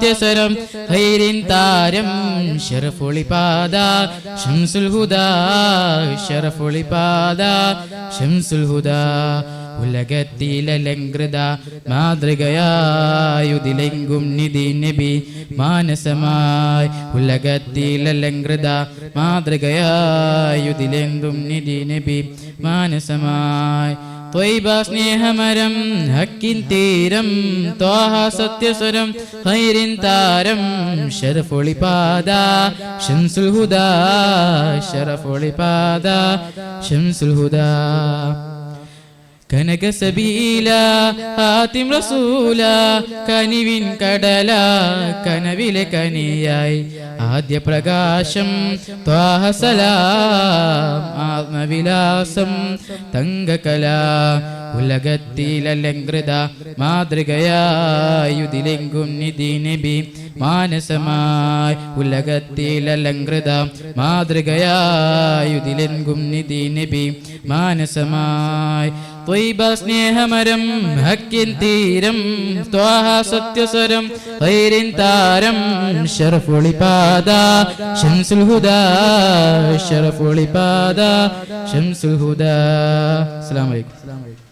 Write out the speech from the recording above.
സത്യസ്വരം ഖൈരിൻ താരം ശറഫുളിപാദ ശംസുൽ ഹുദാ ശറഫുളിപാദ ശംസുൽ ഹുദാ ഉലകത്തിലലങ്കൃത മാതൃകയായുതിലെങ്കും നിധി നബി മാനസമായി ഉലകത്തിലലങ്കൃത മാതൃകയായുതിലെങ്കും നിധി നബി മാനസമായി ത്വയ്ബ സ്നേഹമരം ഹക്കിൻ തീരം ത്വാഹ സത്യസ്വരം ഖൈരിൻ താരം ശറഫുളിപാദ ശംസുൽ ഹുദാ ശറഫുളിപാദ ശംസുൽ ഹുദാ കനക സബീല ആതിം റസൂല കനിവിൻ കടല കനവിലെ കനിയായി ആദ്യ പ്രകാശം ത്വാഹ സലാം ആത്മവിലാസം തങ്കകല ഉലകത്തിലലങ്കൃത മാതൃകയായുതിലെങ്കും നിധി നബി മാനസമായി ഉലകത്തിലലങ്കൃത മാതൃകയായുതിലെങ്കും നിധി നബി മാനസമായി ത്വയ്ബ സ്നേഹമരം ഹക്കിൻ തീരം ത്വാഹ സത്യസ്വരം ഖൈരിൻ താരം ശറഫുളിപാദ ശംസുൽ ഹുദാ ശറഫുളിപാദ ശംസുൽ ഹുദാ. അസ്സലാമു അലൈക്കും.